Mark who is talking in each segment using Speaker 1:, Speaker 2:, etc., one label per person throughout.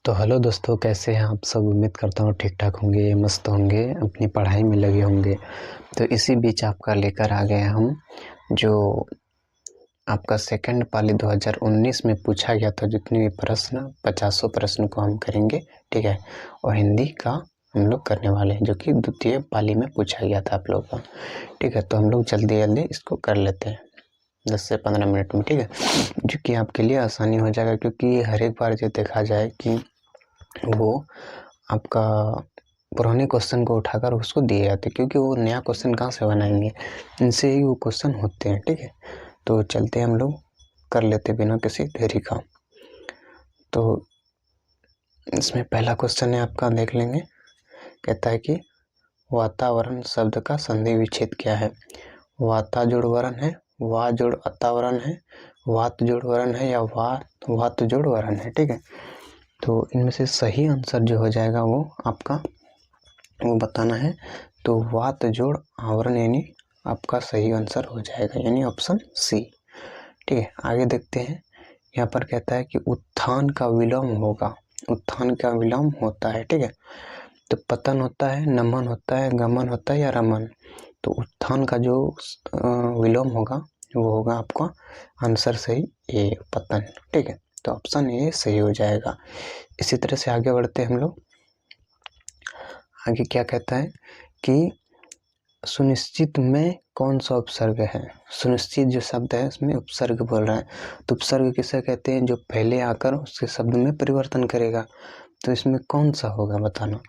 Speaker 1: तो हेलो दोस्तों, कैसे हैं आप सब। उम्मीद करता हूँ ठीक ठाक होंगे, मस्त होंगे, अपनी पढ़ाई में लगे होंगे। तो इसी बीच आपका लेकर आ गए हम जो आपका सेकंड पाली 2019 में पूछा गया था। जितने भी प्रश्न 50 प्रश्न को हम करेंगे, ठीक है। और हिंदी का हम लोग करने वाले हैं जो कि द्वितीय पाली में पूछा गया था आप लोगों का, ठीक है। तो हम लोग जल्दी जल्दी इसको कर लेते हैं 10 से 15 मिनट में, ठीक है। जो कि आपके लिए आसानी हो जाएगा, क्योंकि हर एक बार जो देखा जाए कि वो आपका पुराने क्वेश्चन को उठाकर उसको दिए जाते, क्योंकि वो नया क्वेश्चन कहाँ से बनाएंगे, इनसे ही वो क्वेश्चन होते हैं, ठीक है। तो चलते हम लोग कर लेते बिना किसी देरी का। तो इसमें पहला क्वेश्चन है आपका, देख लेंगे। कहता है कि वातावरण शब्द का संधि विच्छेद क्या है। वाता जोड़ वरण है, वा जोड़ अतावरण है, वात जोड़ वरण है, या वात जोड़ वरण है, ठीक है। तो इनमें से सही आंसर जो हो जाएगा वो आपका वो बताना है। तो वात जोड़ आवरण यानी आपका सही आंसर हो जाएगा, यानी ऑप्शन सी, ठीक है। आगे देखते हैं। यहाँ पर कहता है कि उत्थान का विलोम होगा। उत्थान का विलोम होता है, ठीक है। तो पतन होता है, नमन होता है, गमन होता है, या रमन। तो उत्थान का जो विलोम होगा वो होगा आपका आंसर सही ए, पतन, ठीक है। तो ऑप्शन ए सही हो जाएगा। इसी तरह से आगे बढ़ते हैं हम लोग। आगे क्या कहता है कि सुनिश्चित में कौन सा उपसर्ग है। सुनिश्चित जो शब्द है उसमें उपसर्ग बोल रहा है। तो उपसर्ग किसे कहते हैं, जो पहले आकर उसके शब्द में परिवर्तन करेगा। तो इसमें कौन सा होगा बताना।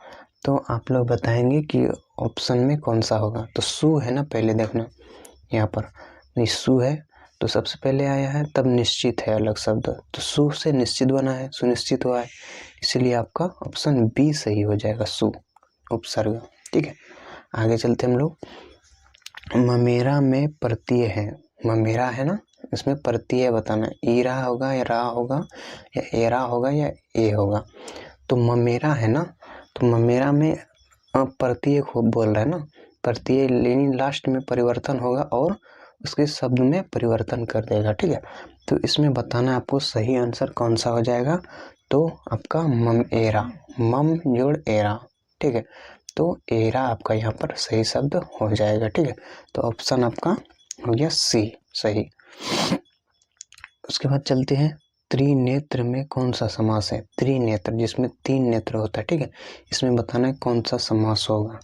Speaker 1: तो आप लोग बताएंगे कि ऑप्शन में कौन सा होगा। तो सु है ना, पहले देखना यहाँ पर सु है, तो सबसे पहले आया है, तब निश्चित है अलग शब्द। तो सु से निश्चित बना है, सुनिश्चित हुआ है, इसीलिए आपका ऑप्शन बी सही हो जाएगा, सु उपसर्ग, ठीक है। आगे चलते हम लोग। ममेरा में प्रत्यय है। ममेरा है ना, इसमें प्रत्यय बताना है। ईरा होगा या रा होगा या एरा होगा या ए होगा। तो ममेरा है ना, तो ममेरा में प्रत्यय बोल रहा है ना, प्रत्यय यानी लास्ट में परिवर्तन होगा और उसके शब्द में परिवर्तन कर देगा, ठीक है। तो इसमें बताना आपको सही आंसर कौन सा हो जाएगा। तो आपका मम एरा, मम जोड़ एरा, ठीक है। तो एरा आपका यहाँ पर सही शब्द हो जाएगा, ठीक है। तो ऑप्शन आपका हो गया सी सही। उसके बाद चलते हैं। त्रिनेत्र में कौन सा समास है। त्रिनेत्र जिसमें 3 नेत्र होता है, ठीक है। इसमें बताना है कौन सा समास होगा।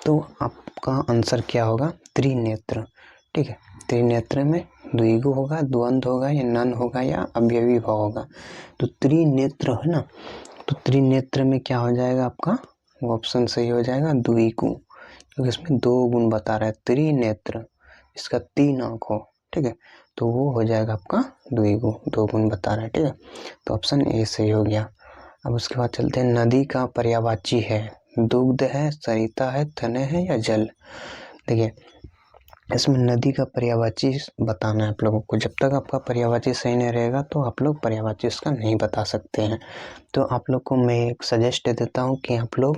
Speaker 1: तो आपका आंसर क्या होगा, त्रिनेत्र, ठीक है। त्रिनेत्र में द्विगु होगा, द्वंद्व होगा, या नन होगा, या अवयवी भाव होगा। तो त्रिनेत्र है ना, तो त्रिनेत्र में क्या हो जाएगा आपका, वो ऑप्शन सही हो जाएगा द्विगु, क्योंकि इसमें 2 गुण बता रहा है। त्रिनेत्र इसका 3 आँख हो, ठीक है। तो वो हो जाएगा आपका द्विगु, 2 गुण बता रहा है, ठीक है। तो ऑप्शन ए सही हो गया। अब उसके बाद चलते हैं। नदी का पर्यायवाची है। दुग्ध है, सरिता है, तनय है, या जल। देखिए इसमें नदी का पर्यायवाची बताना है आप लोगों को। जब तक आपका पर्यायवाची सही नहीं रहेगा तो आप लोग पर्यायवाची इसका नहीं बता सकते हैं। तो आप लोग को मैं एक सजेस्ट देता हूँ कि आप लोग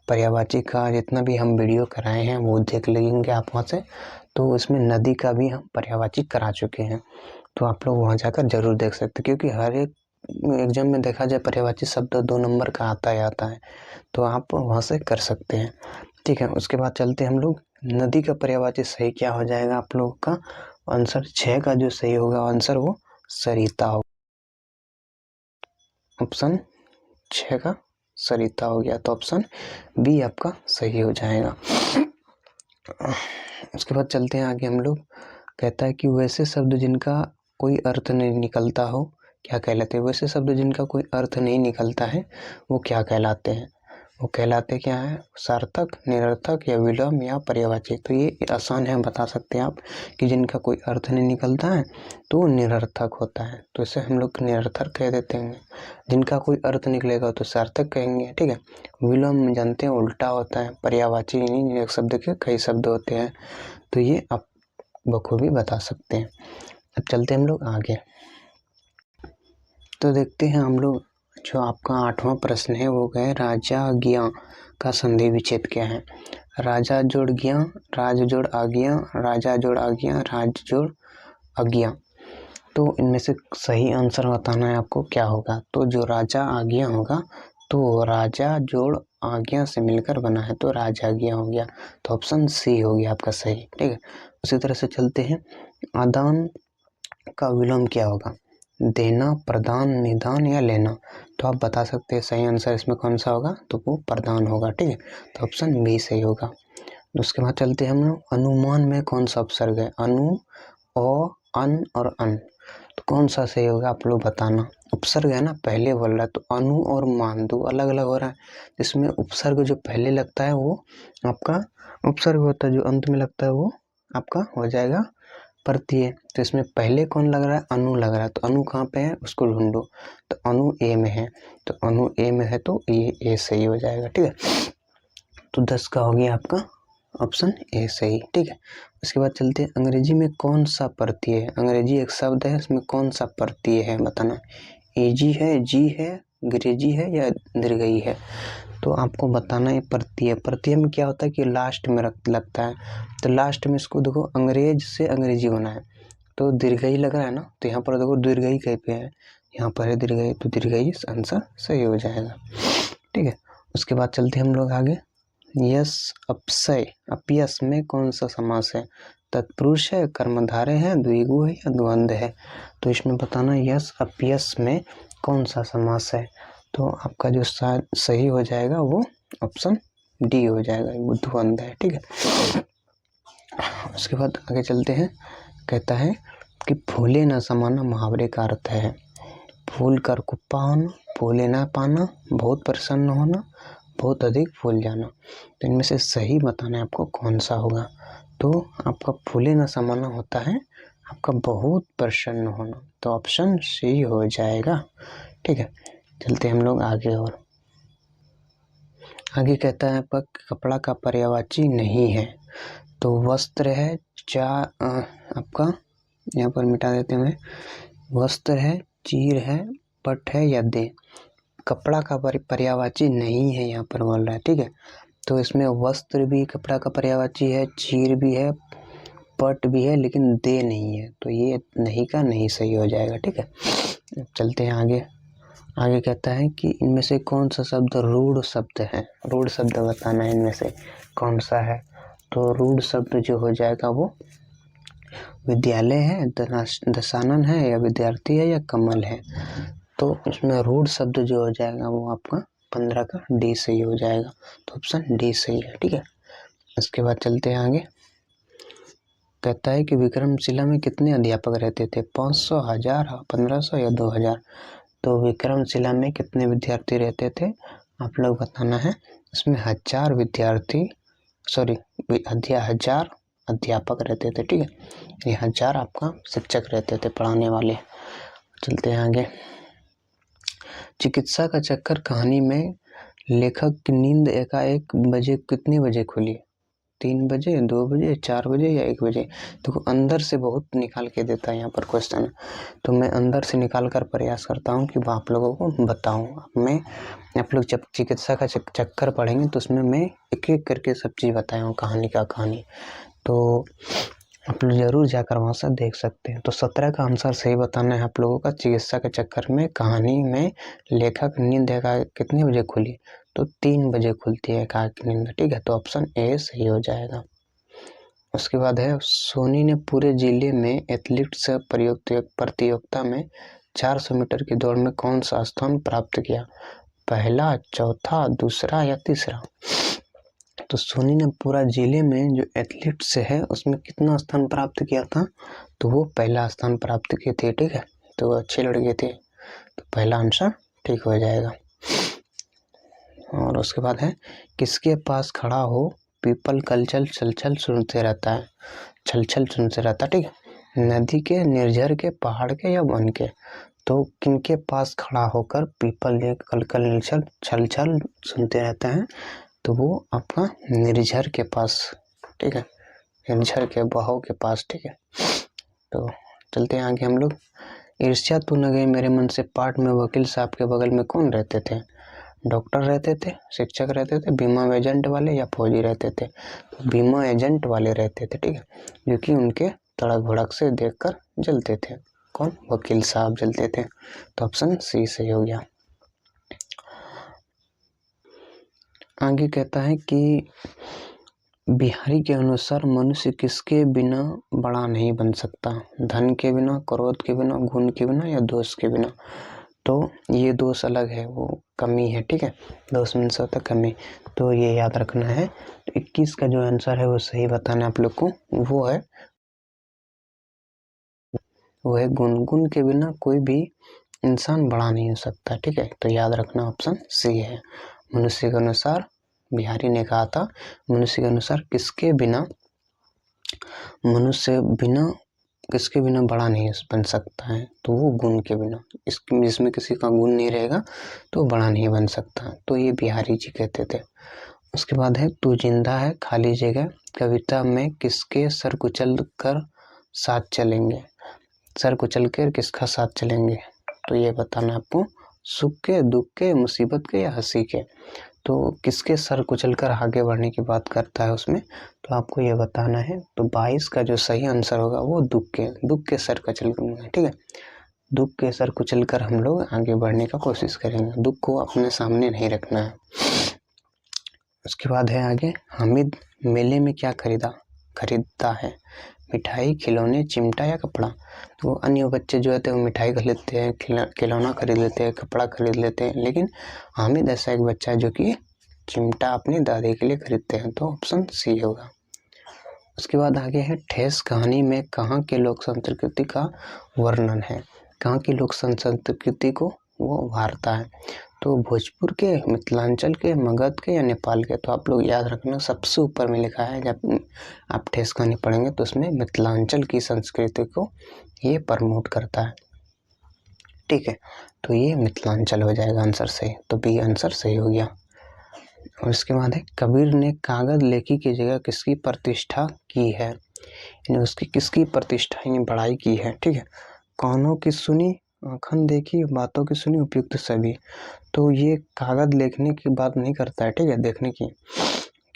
Speaker 1: पर्यायवाची का जितना भी हम वीडियो कराए हैं वो देख लेंगे आप वहाँ से। तो उसमें नदी का भी हम पर्यायवाची करा चुके हैं, तो आप लोग वहाँ जाकर जरूर देख सकते हैं, क्योंकि हर एक एग्जाम में देखा जाए पर्यायवाची शब्द 2 नंबर का आता ही आता है। तो आप वहाँ से कर सकते हैं, ठीक है। उसके बाद चलते हम लोग। नदी का पर्यायवाची सही क्या हो जाएगा आप लोगों का आंसर 6 का जो सही होगा आंसर वो सरिता होगा। ऑप्शन 6 का सरिता हो गया, तो ऑप्शन बी आपका सही हो जाएगा। उसके बाद चलते हैं आगे हम लोग। कहता है कि वैसे शब्द जिनका कोई अर्थ नहीं निकलता हो क्या कहलाते हैं। वैसे शब्द जिनका कोई अर्थ नहीं निकलता है वो क्या कहलाते हैं। वो कहलाते क्या है, सार्थक, निरर्थक, या विलोम, या पर्यायवाची। तो ये आसान है, बता सकते हैं आप कि जिनका कोई अर्थ नहीं निकलता है तो वो निरर्थक होता है, तो इसे हम लोग निरर्थक कह देते हैं। जिनका कोई अर्थ निकलेगा तो सार्थक कहेंगे, ठीक है। विलोम जानते हैं उल्टा होता है, पर्यायवाची यानी एक शब्द के कई शब्द होते हैं, तो ये आप बखूबी बता सकते हैं। अब चलते हम लोग आगे। तो देखते हैं हम लोग जो आपका 8वां प्रश्न है वो है राजा ज्ञा का संधि विच्छेद क्या है। राजा जोड़ ज्ञा, राज जोड़ आज्ञा, राजा जोड़ आज्ञा, राज जोड़ अज्ञा। तो इनमें से सही आंसर बताना है आपको क्या होगा। तो जो राजा आज्ञा होगा तो राजा जोड़ आज्ञा से मिलकर बना है, तो राजाज्ञा हो गया, तो ऑप्शन सी हो गया आपका सही। ठीक है, उसी तरह से चलते हैं। आदान का विलोम क्या होगा? देना, प्रदान, निदान या लेना। तो आप बता सकते हैं सही आंसर इसमें कौन सा होगा, तो वो प्रदान होगा। ठीक है, तो ऑप्शन बी सही होगा। उसके बाद चलते हैं हम लोग, अनुमान में कौन सा उपसर्ग है? अनु, अ, अन और अन, तो कौन सा सही होगा आप लोग बताना। उपसर्ग है ना, पहले बोल रहा है, तो अनु और मान दो अलग अलग हो रहा है। इसमें उपसर्ग जो पहले लगता है वो आपका उपसर्ग होता है, जो अंत में लगता है वो आपका हो जाएगा प्रत्यय। तो इसमें पहले कौन लग रहा है? अनु लग रहा है, तो अनु कहाँ पे है उसको ढूंढो, तो अनु ए में है, तो अनु ए में है तो ये ए सही हो जाएगा। ठीक है, तो 10 का हो गया आपका ऑप्शन ए सही। ठीक है, उसके बाद चलते हैं, अंग्रेजी में कौन सा प्रत्यय है? अंग्रेजी एक शब्द है, इसमें कौन सा प्रत्यय है बताना। एजी है, जी है, अंग्रेजी है या दीर्घई है, तो आपको बताना है प्रत्यय। प्रत्यय में क्या होता है कि लास्ट में लगता है, तो लास्ट में इसको देखो, अंग्रेज से अंग्रेजी बना है तो दीर्घई लग रहा है ना, तो यहाँ पर देखो दीर्घई कहीं पे है, यहाँ पर है दीर्घई, तो दीर्घई आंसर सही हो जाएगा। ठीक है, उसके बाद चलते हम लोग आगे। यस, अपसय, अपयस में कौन सा समास है? तत्पुरुष है, कर्मधारय है, द्विगु है या द्वंद्व है, तो इसमें बताना यस अपयस में कौन सा समास है, तो आपका जो सही हो जाएगा वो ऑप्शन डी हो जाएगा, वो द्वंद्व है। ठीक है, उसके बाद आगे चलते हैं। कहता है कि फूले न समाना मुहावरे का अर्थ है फूल कर कुप्पा होना, फूले ना पाना, बहुत प्रसन्न होना, बहुत अधिक फूल जाना, तो इनमें से सही बताना है आपको कौन सा होगा। तो आपका फूले न समाना होता है आपका बहुत प्रसन्न होना, तो ऑप्शन सी हो जाएगा। ठीक है, चलते हम लोग आगे। और आगे कहता है आपका कपड़ा का पर्यायवाची नहीं है, तो वस्त्र है, आपका यहाँ पर मिटा देते हैं, वस्त्र है, चीर है, पट है या दे, कपड़ा का पर्यायवाची नहीं है यहाँ पर बोल रहा है। ठीक है, तो इसमें वस्त्र भी कपड़ा का पर्यायवाची है, चीर भी है, पट भी है, लेकिन दे नहीं है, तो ये नहीं का नहीं सही हो जाएगा। ठीक है, चलते हैं आगे। आगे कहता है कि इनमें से कौन सा शब्द रूढ़ शब्द है? रूढ़ शब्द बताना है इनमें से कौन सा है, तो रूढ़ शब्द जो हो जाएगा वो विद्यालय है, दशानन है या विद्यार्थी है या कमल है, तो इसमें रूढ़ शब्द जो हो जाएगा वो आपका 15 का डी सही हो जाएगा, तो ऑप्शन डी सही है। ठीक है, इसके बाद चलते हैं आगे। कहता है कि विक्रमशिला में कितने अध्यापक रहते थे? 500, 1000, 1500 या 2000, तो विक्रमशिला में कितने विद्यार्थी रहते थे आप लोग बताना है। इसमें 1000 विद्यार्थी, सॉरी 1000 अध्यापक रहते थे। ठीक है, ये 1000 आपका शिक्षक रहते थे पढ़ाने वाले। चलते हैं आगे। चिकित्सा का चक्कर कहानी में लेखक की नींद एकाएक बजे कितने बजे खुली? 3 बजे, 2 बजे, 4 बजे या 1 बजे, देखो अंदर से बहुत निकाल के देता है यहाँ पर क्वेश्चन, तो मैं अंदर से निकाल कर प्रयास करता हूँ कि आप लोगों को बताऊँ। मैं आप लोग जब चिकित्सा का चक्कर पढ़ेंगे तो उसमें मैं एक एक करके सब चीज़ बताया हूँ, कहानी, तो आप लोग जरूर जाकर वहाँ से देख सकते हैं। तो 17 का आंसर सही बताना है आप लोगों का। चिकित्सा के चक्कर में कहानी में लेखक नींद एकाएक कितने बजे खुली, तो 3 बजे खुलती है एकाएक नींद। ठीक है, तो ऑप्शन ए सही हो जाएगा। उसके बाद है, सोनी ने पूरे जिले में एथलीट्स प्रतियोगिता में 400 मीटर की दौड़ में कौन सा स्थान प्राप्त किया? पहला, चौथा, दूसरा या तीसरा, तो सोनी ने पूरा जिले में जो एथलीट्स है उसमें कितना स्थान प्राप्त किया था, तो वो पहला स्थान प्राप्त किए थे। ठीक है, तो वो अच्छे लड़के थे, तो पहला आंसर ठीक हो जाएगा। और उसके बाद है, किसके पास खड़ा हो पीपल कलचल छलछल सुनते रहता है? छलछल सुनते रहता। ठीक है, नदी के, निर्झर के, पहाड़ के या वन के, तो किनके पास खड़ा होकर पीपल कलकल छलछल सुनते रहते हैं, तो वो आपका निर्झर के पास। ठीक है, निर्झर के बहाव के पास। ठीक है, तो चलते हैं आगे हम लोग। ईर्ष्या तू न गई मेरे मन से पाठ में वकील साहब के बगल में कौन रहते थे? डॉक्टर रहते थे, शिक्षक रहते थे, बीमा एजेंट वाले या फौजी रहते थे? तो बीमा एजेंट वाले रहते थे। ठीक है, क्योंकि उनके तड़क भड़क से देखकर जलते थे। कौन? वकील साहब जलते थे, तो ऑप्शन सी सही हो गया। आगे कहता है कि बिहारी के अनुसार मनुष्य किसके बिना बड़ा नहीं बन सकता, धन के बिना, क्रोध के बिना, गुण के बिना या दोष के बिना। तो ये दोष अलग है, वो कमी है, ठीक है। दोष मीन्स होता है कमी, तो ये याद रखना है। तो 21 का जो आंसर है वो सही बताना है आप लोग को, वो है गुण। गुण के बिना कोई भी इंसान बड़ा नहीं हो सकता, ठीक है। तो याद रखना ऑप्शन सी है। मनुष्य के अनुसार, बिहारी ने कहा था, मनुष्य के अनुसार किसके बिना बड़ा नहीं बन सकता है, तो वो गुण के बिना। जिसमें किसी का गुण नहीं रहेगा तो बड़ा नहीं बन सकता, तो ये बिहारी जी कहते थे। उसके बाद है तू जिंदा है खाली जगह, कविता में किसके सर कुचल कर साथ चलेंगे, सर कुचल कर किसका साथ चलेंगे, तो ये बताना आपको, सुख के, दुख के, मुसीबत के या हंसी के। तो किसके सर कुचल कर आगे बढ़ने की बात करता है उसमें, तो आपको ये बताना है। तो 22 का जो सही आंसर होगा वो दुख के सर कुचल कर, ठीक है। दुख के सर कुचल कर हम लोग आगे बढ़ने का कोशिश करेंगे, दुख को अपने सामने नहीं रखना है। उसके बाद है आगे, हामिद मेले में क्या खरीदता है, मिठाई, खिलौने, चिमटा या कपड़ा। तो अन्य बच्चे जो होते हैं वो मिठाई खरीदते हैं, खिलौना खरीद लेते हैं, कपड़ा खरीद लेते हैं, लेकिन हामिद ऐसा एक बच्चा है जो कि चिमटा अपनी दादी के लिए खरीदते हैं, तो ऑप्शन सी होगा। उसके बाद आगे है, ठेस कहानी में कहाँ के लोक संस्कृति का वर्णन है, कहाँ की लोक संस्कृति को वो उभारता है, तो भोजपुर के, मिथिलांचल के, मगध के या नेपाल के। तो आप लोग याद रखना, सबसे ऊपर में लिखा है, जब आप ठेस कहानी पढ़ेंगे तो उसमें मिथिलांचल की संस्कृति को ये प्रमोट करता है, ठीक है। तो ये मिथिलांचल हो जाएगा आंसर सही, तो बी आंसर सही हो गया। और इसके बाद है, कबीर ने कागज लेखी की जगह किसकी प्रतिष्ठा की है, यानी उसकी किसकी प्रतिष्ठा यानी बड़ाई की है, ठीक है। कानों की सुनी, आँखन देखी, बातों की सुनी, उपयुक्त सभी। तो ये कागज लिखने की बात नहीं करता है, ठीक है, देखने की,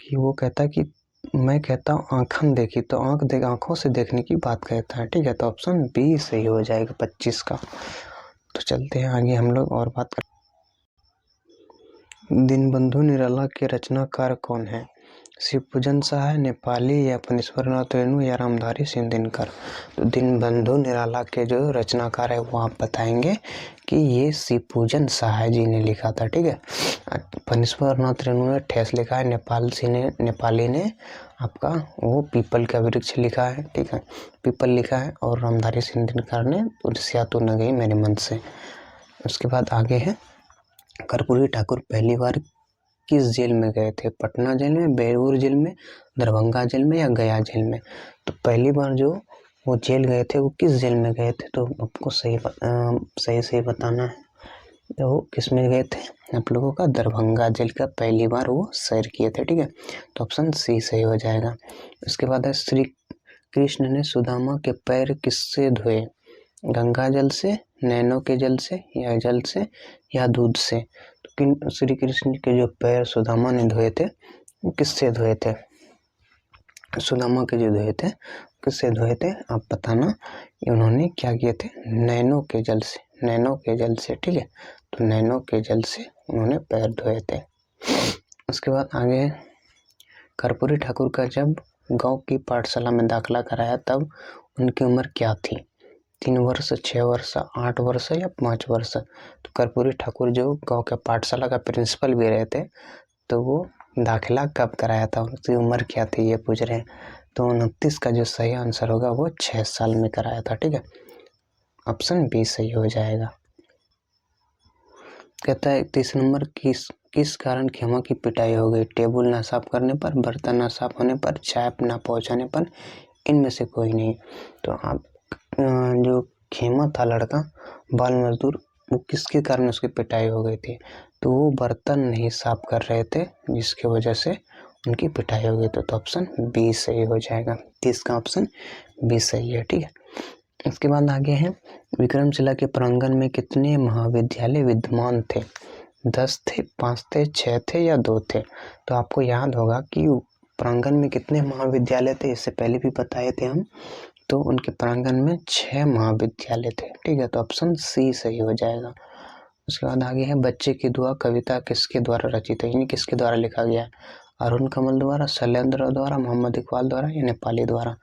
Speaker 1: कि वो कहता है कि मैं कहता हूँ आँखन देखी, तो आँखों से देखने की बात कहता है, ठीक है। तो ऑप्शन बी सही हो जाएगा 25 का। तो चलते हैं आगे हम लोग और बात कर, दीनबंधु निराला के रचनाकार कौन है, शिवपूजन सहाय, नेपाली या फणीश्वरनाथ रेणु या रामधारी सिंह दिनकर। तो दीनबंधु निराला के जो रचनाकार है वो आप बताएंगे कि ये शिवपूजन सहाय जी ने लिखा था, ठीक है। फणीश्वरनाथ रेणु ने ठेस लिखा है, नेपाली ने आपका वो पीपल का वृक्ष लिखा है, ठीक है, पीपल लिखा है, और रामधारी सिंह दिनकर ने उड़सिया तो न गई मेरे मन से। उसके बाद आगे है, कर्पूरी ठाकुर पहली बार किस जेल में गए थे, पटना जेल में, बेलूर जेल में, दरभंगा जेल में या गया जेल में। तो पहली बार जो वो जेल गए थे वो किस जेल में गए थे, तो आपको सही बताना है। तो वो किस में गए थे, आप लोगों का दरभंगा जेल का पहली बार वो सैर किए थे, ठीक है। तो ऑप्शन सी सही हो जाएगा। उसके बाद है, श्री कृष्ण ने सुदामा के पैर किससे धोए, गंगा जल से, नैनो के जल से या दूध से। तो श्री कृष्ण के जो पैर सुदामा ने धोए थे वो किससे धोए थे, सुदामा के जो धोए थे किससे धोए थे आप बताना। उन्होंने क्या किए थे, नैनो के जल से, ठीक है। तो नैनो के जल से उन्होंने पैर धोए थे। उसके बाद आगे, कर्पूरी ठाकुर का जब गांव की पाठशाला में दाखिला कराया तब उनकी उम्र क्या थी, 3 वर्ष, 6 वर्ष, 8 वर्ष या 5 वर्ष। तो कर्पूरी ठाकुर जो गांव के पाठशाला का प्रिंसिपल भी रहे थे, तो वो दाखिला कब कराया था, उसकी उम्र क्या थी, ये पूछ रहे हैं। तो 29 का जो सही आंसर होगा वो 6 साल में कराया था, ठीक है। ऑप्शन बी सही हो जाएगा। कहता है 30 नंबर, किस कारण खेमा की पिटाई हो गई, टेबल ना साफ करने पर, बर्तन ना साफ होने पर, चाय ना पहुंचाने पर, इनमें से कोई नहीं। तो आप जो खेमा था लड़का, बाल मजदूर, वो किसके कारण उसकी पिटाई हो गई थी, तो वो बर्तन नहीं साफ कर रहे थे जिसकी वजह से उनकी पिटाई हो गई थी। तो ऑप्शन बी सही हो जाएगा, 30 का ऑप्शन बी सही है, ठीक है। इसके बाद आगे है, विक्रमशिला के प्रांगण में कितने महाविद्यालय विद्यमान थे, 10 थे, 5 थे, 6 थे या 2 थे। तो आपको याद होगा कि प्रांगण में कितने महाविद्यालय थे, इससे पहले भी बताए थे हम। तो उनके प्रांगण में 6 महाविद्यालय थे, ठीक है। तो ऑप्शन सी सही हो जाएगा। उसके बाद आगे है बच्चे की दुआ कविता किसके द्वारा रचित है, यानी किसके द्वारा लिखा गया है, अरुण कमल द्वारा, शैलेंद्र द्वारा, मोहम्मद इकबाल द्वारा या नेपाली द्वारा।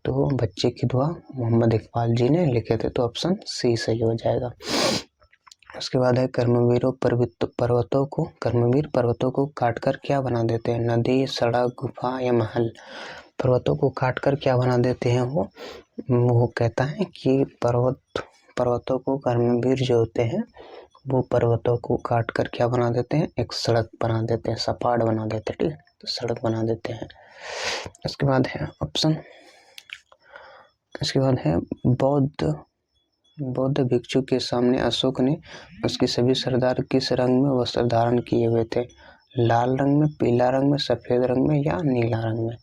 Speaker 1: तो बच्चे की दुआ मोहम्मद इकबाल जी ने लिखे थे, तो ऑप्शन सी सही हो जाएगा। उसके बाद है कर्मवीर पर्वतों को काटकर क्या बना देते हैं, नदी, सड़क, गुफा या महल। पर्वतों को काटकर क्या बना देते हैं वो कहता है कि पर्वतों को कर्मवीर जो होते हैं वो पर्वतों को काटकर क्या बना देते हैं, एक सड़क बना देते हैं, सपाट बना देते हैं, ठीक है, तो सड़क बना देते हैं। उसके बाद है ऑप्शन, इसके बाद है बौद्ध भिक्षु के सामने अशोक ने उसके सभी सरदार किस रंग में वस्त्र धारण किए हुए थे, लाल रंग में, पीला रंग में, सफेद रंग में या नीला रंग में।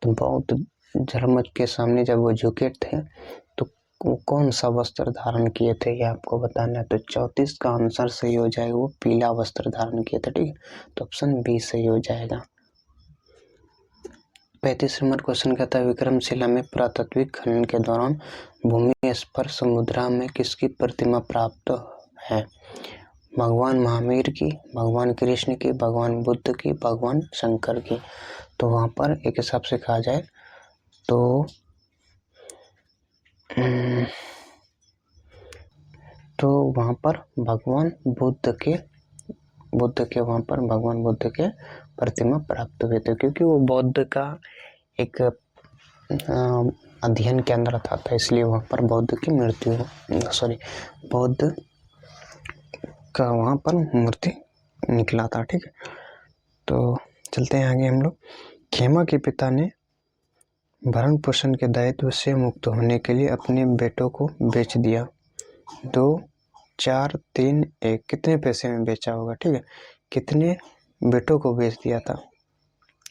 Speaker 1: तो बौद्ध धर्म के सामने जब वो झुके थे तो वो कौन सा वस्त्र धारण किए थे ये आपको बताना है। तो 34 का आंसर सही हो जाएगा, वो पीला वस्त्र धारण किए थे, ठीक है, तो ऑप्शन बी सही हो जाएगा। 35 नंबर क्वेश्चन कहता है विक्रमशिला में पुरातात्विक खनन के दौरान भूमि स्पर्श मुद्रा में किसकी प्रतिमा प्राप्त है, भगवान महावीर की, भगवान कृष्ण की, भगवान बुद्ध की, भगवान शंकर की। तो वहाँ पर एक हिसाब से कहा जाए तो वहाँ पर भगवान बुद्ध के वहाँ पर भगवान बुद्ध के प्रतिमा प्राप्त हुए थे, क्योंकि वो बौद्ध का एक अध्ययन के अंदर था, इसलिए वहाँ पर बौद्ध का वहाँ पर मूर्ति निकला था, ठीक है। तो चलते हैं आगे हम लोग। खेमा के पिता ने भरण पोषण के दायित्व से मुक्त होने के लिए अपने बेटों को बेच दिया। 2, 4, 3, 1 कितने पैसे में बेचा होगा, ठीक है, कितने बेटों को बेच दिया था,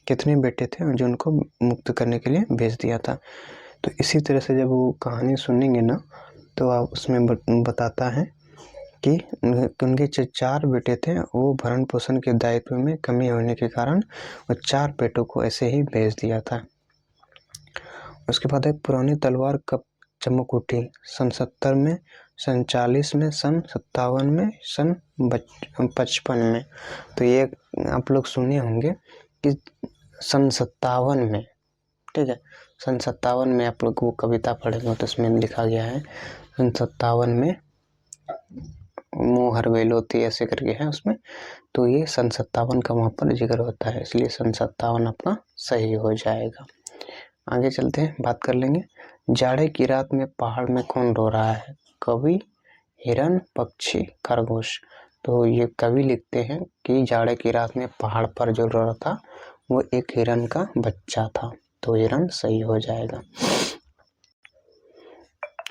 Speaker 1: कितने बेटे थे जो उनको मुक्त करने के लिए बेच दिया था। तो इसी तरह से जब वो कहानी सुनेंगे ना तो आप उसमें बताता है कि उनके जो 4 बेटे थे वो भरण पोषण के दायित्व में कमी होने के कारण वो 4 बेटों को ऐसे ही बेच दिया था। उसके बाद है पुरानी तलवार कब चमक उठी, सन 70 में, सन 40 में, सन 57 में, सन 55 में। तो ये आप लोग सुने होंगे कि सन 57 में, ठीक है, सन 57 में आप लोग वो कविता पढ़ेंगे तो इसमें लिखा गया है सन 57 में मुँह हर वेलोती ऐसे करके है उसमें। तो ये सन 57 का वहाँ पर जिक्र होता है, इसलिए सन 57 अपना सही हो जाएगा। आगे चलते हैं, बात कर लेंगे। जाड़े की रात में पहाड़ में कौन रो रहा है, कवि, हिरन, पक्षी, खरगोश। तो ये कवि लिखते हैं कि जाड़े की रात में पहाड़ पर जो रो रहा था वो एक हिरन का बच्चा था, तो हिरन सही हो जाएगा।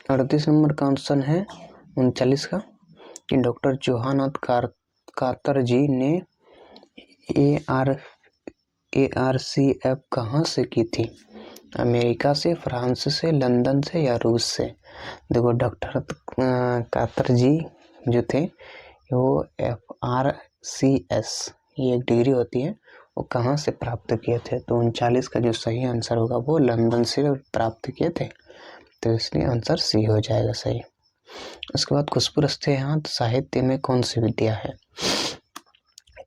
Speaker 1: 38 नंबर का आंसर है 39 का कि डॉक्टर जोहानाथ कातर जी ने ARCF कहाँ से की थी, अमेरिका से, फ्रांस से, लंदन से या रूस से। देखो डॉक्टर कातर जी जो थे वो FRCS ये एक डिग्री होती है वो कहाँ से प्राप्त किए थे। तो 39 का जो सही आंसर होगा वो लंदन से प्राप्त किए थे, तो इसलिए आंसर सी हो जाएगा सही। उसके बाद खुशबू रस्ते हाथ साहित्य में कौन सी विद्या है,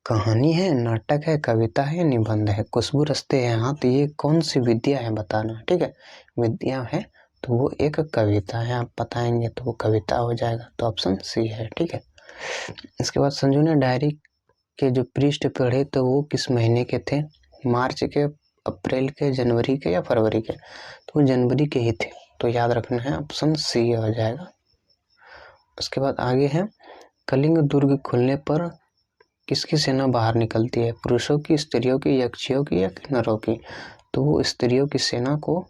Speaker 1: कहानी है, नाटक है, कविता है, निबंध है। खुशबू रस्ते हैं हाथ ये कौन सी विद्या है बताना, ठीक है, विद्या है तो वो एक कविता है, आप बताएंगे तो वो कविता हो जाएगा, तो ऑप्शन सी है, ठीक है। इसके बाद संजू ने डायरी के जो पृष्ठ पढ़े तो वो किस महीने के थे, मार्च के, अप्रैल के, जनवरी के या फरवरी के। तो वो जनवरी के ही थे, तो याद रखना है, ऑप्शन सी हो जाएगा। उसके बाद आगे है कलिंग दुर्ग खुलने पर किसकी सेना बाहर निकलती है, पुरुषों की, स्त्रियों की, यक्षियों की या किन्नरों की। तो वो स्त्रियों की सेना को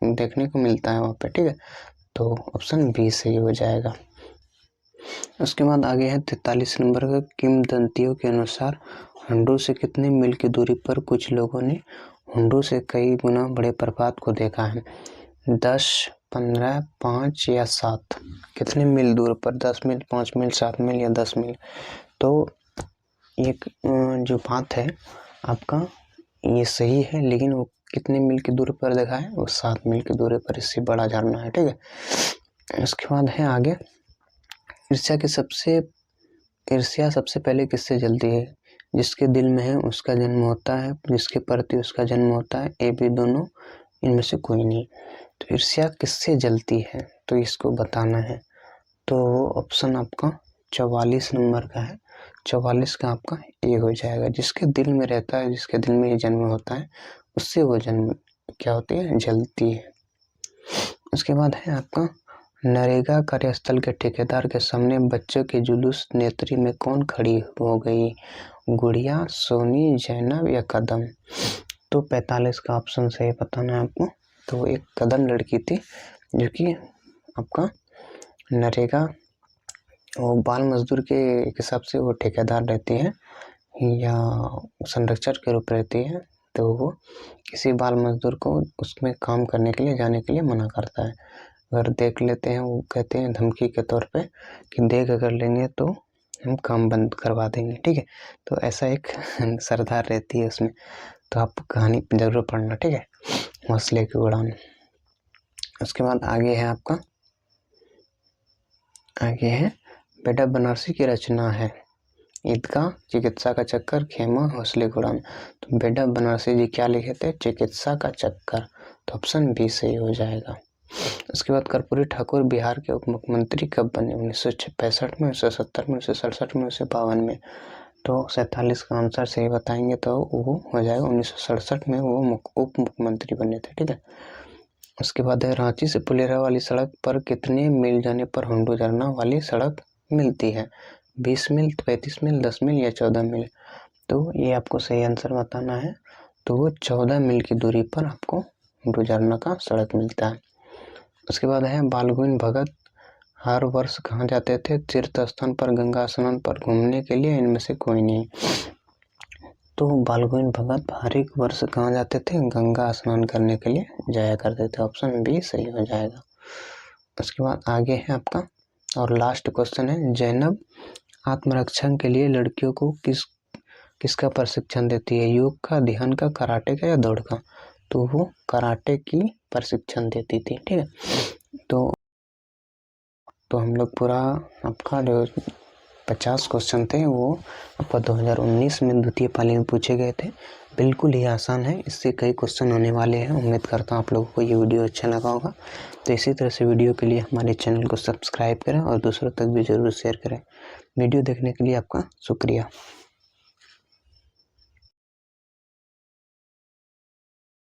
Speaker 1: देखने को मिलता है वहाँ पे, ठीक है, तो ऑप्शन बी सही हो जाएगा। उसके बाद आगे है 43 नंबर का किंवदंतियों के अनुसार हुंडू से कितने मील की दूरी पर कुछ लोगों ने हुंडू से कई गुना बड़े प्रपात को देखा है, 10, 15, 5 या 7। कितने मील दूर पर, 10 मील, 5 मील, 7 मील या 10 मील। तो एक जो बात है आपका ये सही है, लेकिन वो कितने मील की दूरी पर देखा है, वो 7 मील की दूरी पर, इससे बड़ा जानना है, ठीक है। इसके बाद है आगे ईर्ष्या की सबसे ईर्ष्या सबसे पहले किससे जलती है? जिसके दिल में है उसका जन्म होता है, जिसके प्रति उसका जन्म होता है, ये भी दोनों इनमें से कोई नहीं। तो ईर्ष्या किससे जलती है, तो इसको बताना है। तो ऑप्शन आपका 44 नंबर का है। 44 का आपका ए हो जाएगा। जिसके दिल में रहता है, जिसके दिल में ये जन्म होता है, उससे वो जन्म क्या होती है, जलती है। उसके बाद है आपका नरेगा कार्यस्थल के ठेकेदार के सामने बच्चों के जुलूस नेत्री में कौन खड़ी हो गई? गुड़िया, सोनी, जैनब या कदम? तो 45 का ऑप्शन सही बताना है आपको। तो एक कदम लड़की थी जो कि आपका नरेगा वो बाल मजदूर के हिसाब से वो ठेकेदार रहती है या संरक्षक के रूप रहती है। तो वो किसी बाल मजदूर को उसमें काम करने के लिए जाने के लिए मना करता है। अगर देख लेते हैं, वो कहते हैं धमकी के तौर पे कि देख अगर लेंगे तो हम काम बंद करवा देंगे, ठीक है। तो ऐसा एक सरदार रहती है उसमें। तो आप कहानी जरूर पढ़ना, ठीक है, हौसले की उड़ान। उसके बाद आगे है आपका, आगे है बेटा बनारसी की रचना है ईदगाह, चिकित्सा का चक्कर, खेमा, हौसले की उड़ान। तो बेटा बनारसी जी क्या लिखे थे? चिकित्सा का चक्कर। तो ऑप्शन बी सही हो जाएगा। उसके बाद कर्पूरी ठाकुर बिहार के उप मुख्यमंत्री कब बने? 1965 में, 1970 में, 1967 में, 1952 में। तो 47 का आंसर सही बताएंगे तो वो हो जाएगा 1967 में वो उप मुख्यमंत्री बने थे, ठीक है। उसके बाद है रांची से पुलेरा वाली सड़क पर कितने मील जाने पर हुंडू झरना वाली सड़क मिलती है? 20 मील, 35 मील, 10 मील या 14 मील? तो ये आपको सही आंसर बताना है। तो वो 14 मील की दूरी पर आपको हुंडू झरना का सड़क मिलता है। उसके बाद है बाल गोविंद भगत हर वर्ष कहाँ जाते थे? तीर्थ स्थान पर, गंगा स्नान पर, घूमने के लिए, इनमें से कोई नहीं। तो बाल गोविंद भगत हर एक वर्ष कहाँ जाते थे? गंगा स्नान करने के लिए जाया करते थे। ऑप्शन बी सही हो जाएगा। उसके बाद आगे है आपका और लास्ट क्वेश्चन है, जैनब आत्मरक्षण के लिए लड़कियों को किसका प्रशिक्षण देती है? योग का, ध्यान का, कराटे का या दौड़ का? तो वो कराटे की प्रशिक्षण देती थी, ठीक है। तो हम लोग पूरा आपका जो 50 क्वेश्चन थे वो आपका 2019 में द्वितीय पाली में पूछे गए थे। बिल्कुल ही आसान है, इससे कई क्वेश्चन होने वाले हैं। उम्मीद करता हूँ आप लोगों को ये वीडियो अच्छा लगा होगा। तो इसी तरह से वीडियो के लिए हमारे चैनल को सब्सक्राइब करें और दूसरों तक भी ज़रूर शेयर करें। वीडियो देखने के लिए आपका शुक्रिया।